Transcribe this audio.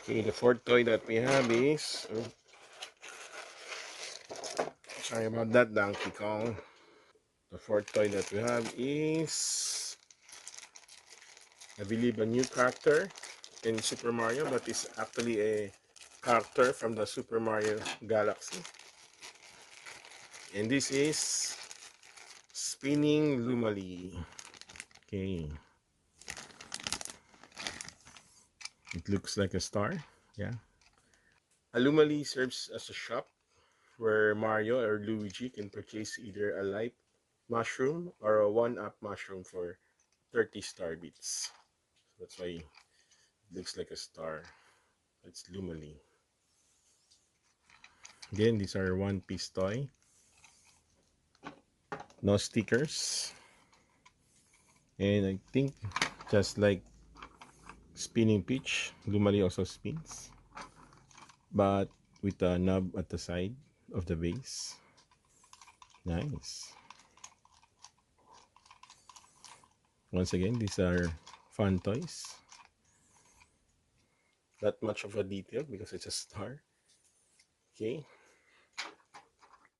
Okay, the fourth toy that we have is... Oh, sorry about that, Donkey Kong. The fourth toy that we have is, I believe, a new character in Super Mario, but it's actually a character from the Super Mario Galaxy. And this is Spinning Lumali. Okay. It looks like a star. Yeah. A Lumali serves as a shop where Mario or Luigi can purchase either a light mushroom or a one-up mushroom for 30 star bits. So that's why it looks like a star. It's Lumali. Again, these are one-piece toy. No stickers. And I think just like Spinning Peach, Lumali also spins, but with a knob at the side of the base. Nice. Once again, these are fun toys. Not much of a detail because it's a star. Okay.